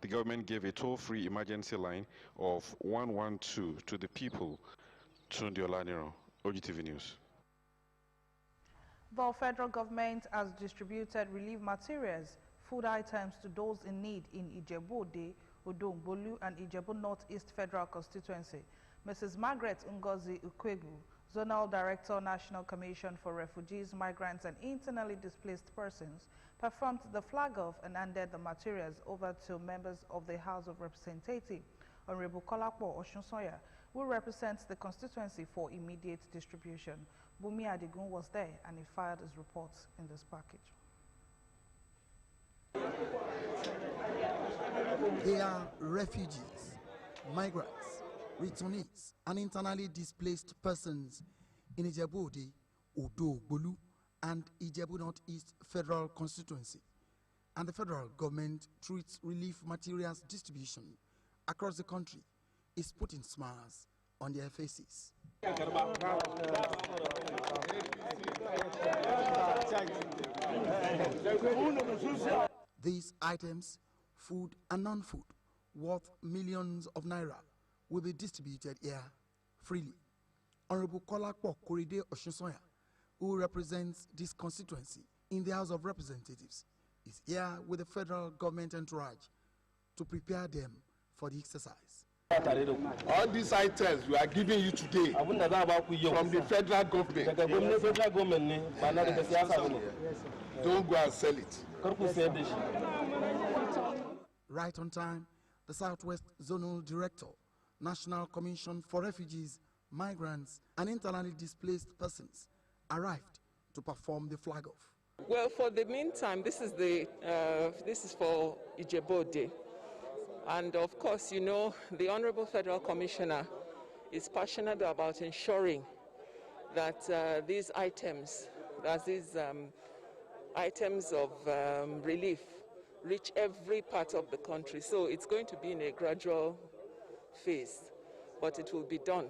the government gave a toll-free emergency line of 112 to the people. Tunde Olaniro, OGTV News. The federal government has distributed relief materials, food items to those in need in Ijebu-Ode, Odongbolu, and Ijebu Northeast Federal Constituency. Mrs. Margaret Ngozi Ukwegu, Zonal Director, National Commission for Refugees, Migrants, and Internally Displaced Persons, performed the flag off and handed the materials over to members of the House of Representatives. Honorable Kolapo Oshunsoya, who represents the constituency for immediate distribution. Bumi Adigun was there and he filed his reports in this package. They are refugees, migrants, returnees, and internally displaced persons in Ijebu-Ode, Odongbolu, and Ijebu Northeast Federal Constituency. And the federal government, through its relief materials distribution across the country, is putting smiles on their faces. These items, food and non-food, worth millions of naira, will be distributed here freely. Honorable Kolapo Koride Oshunsoya, who represents this constituency in the House of Representatives, is here with the federal government entourage to prepare them for the exercise. All these items we are giving you today from the federal government. Don't go and sell it. Right on time, the Southwest Zonal Director, National Commission for Refugees, Migrants, and Internally Displaced Persons, arrived to perform the flag off. Well, for the meantime, this is for Ijebu-Ode. And of course, you know, the Honorable Federal Commissioner is passionate about ensuring that these items, items of relief, reach every part of the country. So it's going to be in a gradual phase, but it will be done.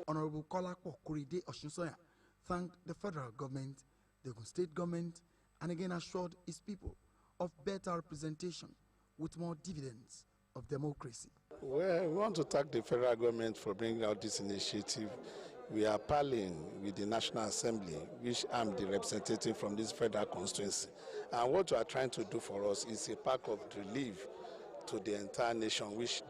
Honorable Kolapo Koride Oshunsoya thanked the federal government, the state government, and again assured his people of better representation with more dividends of democracy. Well, we want to thank the federal government for bringing out this initiative. We are parleying with the National Assembly, which I'm the representative from this federal constituency. And what we are trying to do for us is a pack of relief to the entire nation, which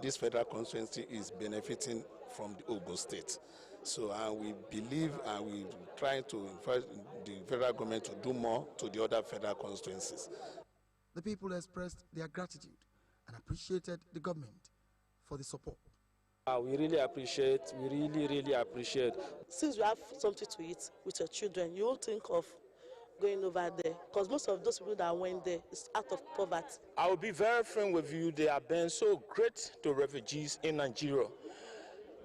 this federal constituency is benefiting from the Ogun State. So we believe and we try to encourage the federal government to do more to the other federal constituencies. The people expressed their gratitude and appreciated the government for the support. We really appreciate, really appreciate. Since you have something to eat with your children, you won't think of going over there, because most of those people that went there is out of poverty. I will be very frank with you, they have been so great to refugees in Nigeria.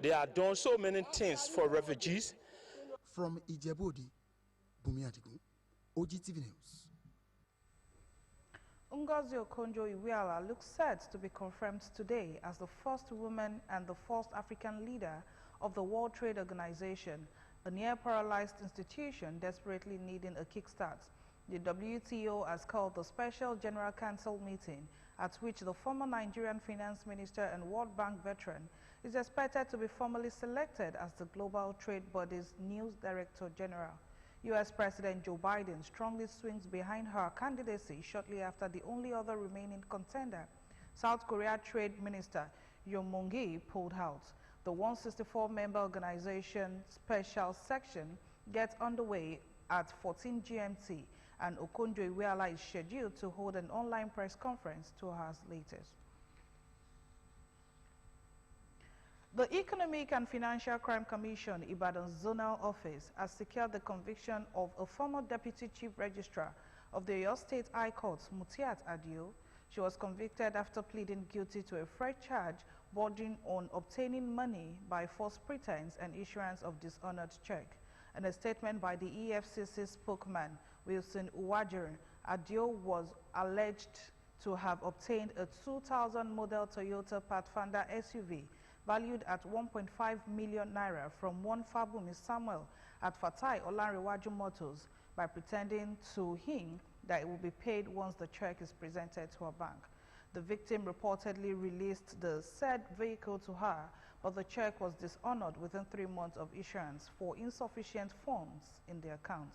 They have done so many things for refugees. From Ijebu-Ode, Bumi Adigun, OGTV News. Ngozi Okonjo-Iweala looks set to be confirmed today as the first woman and the first African leader of the World Trade Organization, a near-paralyzed institution desperately needing a kickstart. The WTO has called the Special General Council meeting, at which the former Nigerian finance minister and World Bank veteran is expected to be formally selected as the global trade body's new Director General. U.S. President Joe Biden strongly swings behind her candidacy shortly after the only other remaining contender, South Korea Trade Minister Yoon Mung-hee, pulled out. The 164-member organization special section gets underway at 14 GMT, and Okonjo-Iweala is scheduled to hold an online press conference 2 hours later. The Economic and Financial Crime Commission, Ibadan's zonal office, has secured the conviction of a former Deputy Chief Registrar of the Oyo State High Court, Mutiat Adio. She was convicted after pleading guilty to a fresh charge bordering on obtaining money by false pretense and issuance of dishonored check. In a statement by the EFCC spokesman, Wilson Uwajiri, Adio was alleged to have obtained a 2000 model Toyota Pathfinder SUV valued at 1.5 million naira from one Fabumi Samuel at Fatai Olanrewaju Motors by pretending to him that it will be paid once the check is presented to a bank. The victim reportedly released the said vehicle to her, but the check was dishonored within 3 months of issuance for insufficient funds in the account.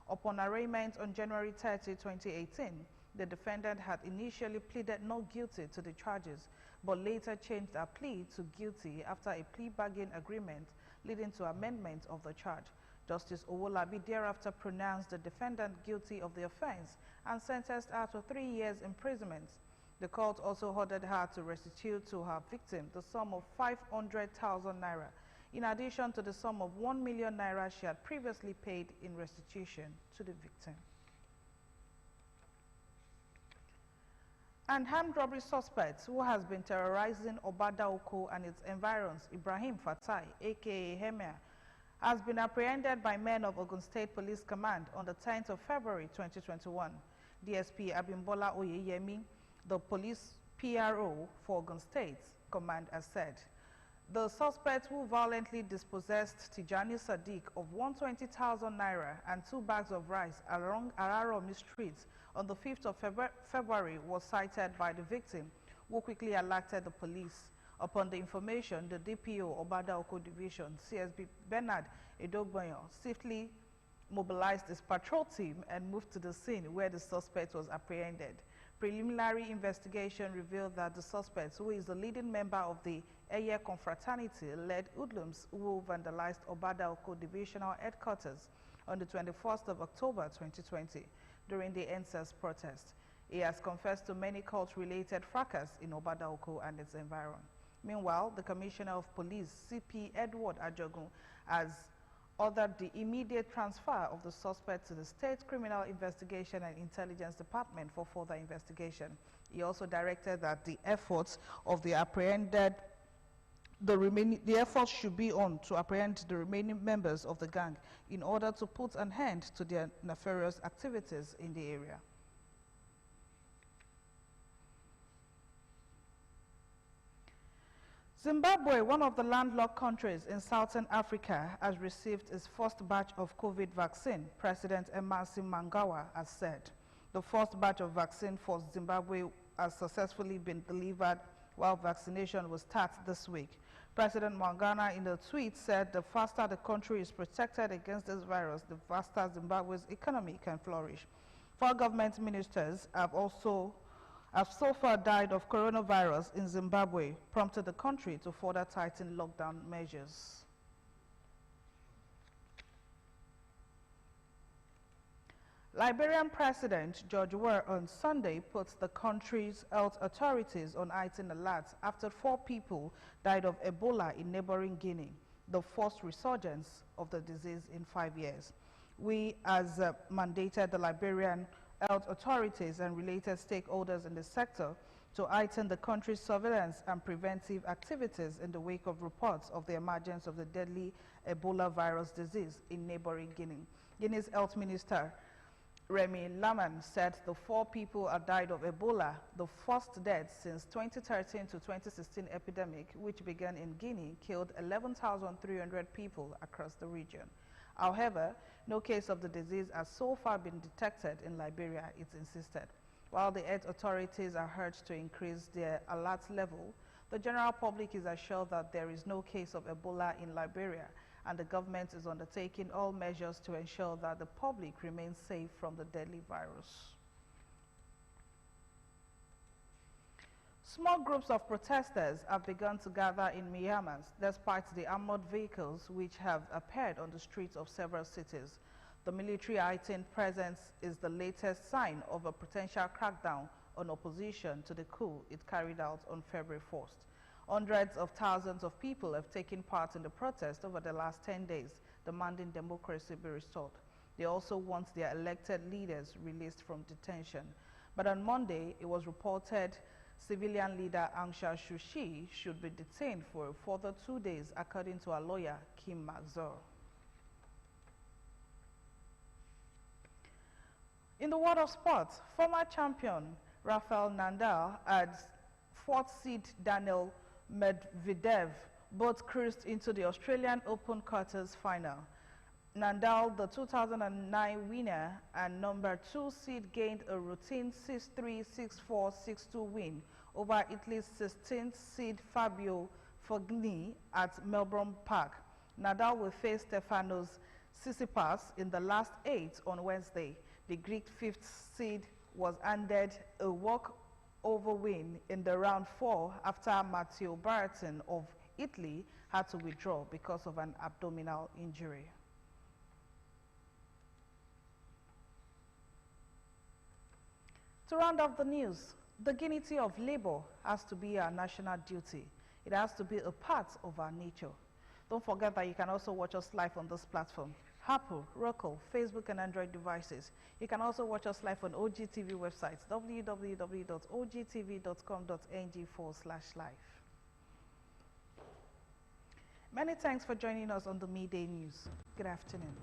Upon arraignment on January 30, 2018, the defendant had initially pleaded not guilty to the charges, but later changed her plea to guilty after a plea bargain agreement leading to amendment of the charge. Justice Owolabi thereafter pronounced the defendant guilty of the offense and sentenced her to 3 years imprisonment. The court also ordered her to restitute to her victim the sum of 500,000 naira, in addition to the sum of 1 million naira she had previously paid in restitution to the victim. An armed robbery suspect who has been terrorizing Obadaoko and its environs, Ibrahim Fatai, aka Hemia, has been apprehended by men of Ogun State Police Command on the 10th of February 2021. DSP Abimbola Oyeyemi, the police PRO for Ogun State Command, has said the suspect who violently dispossessed Tijani Sadiq of 120,000 naira and 2 bags of rice along Araromi Street on the 5th of February was cited by the victim, who quickly alerted the police. Upon the information, the DPO Obadaoko Division, CSB Bernard Edogboyan, swiftly mobilized his patrol team and moved to the scene where the suspect was apprehended. Preliminary investigation revealed that the suspect, who is the leading member of the Eye Confraternity, led hoodlums who vandalized Obadaoko Divisional Headquarters on the 21st of October 2020 during the NSAS protest. He has confessed to many cult-related fracas in Obadaoko and its environment. Meanwhile, the Commissioner of Police, CP Edward Ajogun, has ordered the immediate transfer of the suspect to the State Criminal Investigation and Intelligence Department for further investigation. He also directed that the efforts of the efforts should be on to apprehend the remaining members of the gang in order to put an end to their nefarious activities in the area. Zimbabwe, one of the landlocked countries in Southern Africa, has received its first batch of COVID vaccine, President Emmerson Mnangagwa has said. The first batch of vaccine for Zimbabwe has successfully been delivered, while vaccination will start this week. President Mnangagwa in a tweet said the faster the country is protected against this virus, the faster Zimbabwe's economy can flourish. 4 government ministers have so far died of coronavirus in Zimbabwe, prompted the country to further tighten lockdown measures. Liberian President George Weah on Sunday put the country's health authorities on heightened alert after 4 people died of Ebola in neighboring Guinea, the first resurgence of the disease in 5 years. We has mandated the Liberian health authorities and related stakeholders in the sector to heighten the country's surveillance and preventive activities in the wake of reports of the emergence of the deadly Ebola virus disease in neighboring Guinea. Guinea's health minister, Remy Laman, said the 4 people had died of Ebola, the first death since 2013 to 2016 epidemic, which began in Guinea, killed 11,300 people across the region. However, no case of the disease has so far been detected in Liberia, it insisted. While the health authorities are urged to increase their alert level, the general public is assured that there is no case of Ebola in Liberia, and the government is undertaking all measures to ensure that the public remains safe from the deadly virus. Small groups of protesters have begun to gather in Myanmar despite the armored vehicles which have appeared on the streets of several cities. The military heightened presence is the latest sign of a potential crackdown on opposition to the coup it carried out on February 1st. Hundreds of thousands of people have taken part in the protest over the last 10 days, demanding democracy be restored. They also want their elected leaders released from detention. But on Monday, it was reported civilian leader Aung San Suu Kyi should be detained for a further 2 days, according to her lawyer, Kim Mak-zor. In the world of sports, former champion Rafael Nadal and 4th seed Daniil Medvedev both cruised into the Australian Open quarters final. Nadal, the 2009 winner and number 2 seed, gained a routine 6-3, 6-4, 6-2 win over Italy's 16th seed Fabio Fognini at Melbourne Park. Nadal will face Stefanos Tsitsipas in the last 8 on Wednesday. The Greek 5th seed was handed a walk-over win in the round 4 after Matteo Berrettini of Italy had to withdraw because of an abdominal injury. To round off the news, the dignity of labor has to be our national duty. It has to be a part of our nature. Don't forget that you can also watch us live on this platform: Apple, Roku, Facebook, and Android devices. You can also watch us live on OGTV website, www.ogtv.com.ng/live. Many thanks for joining us on the Midday News. Good afternoon.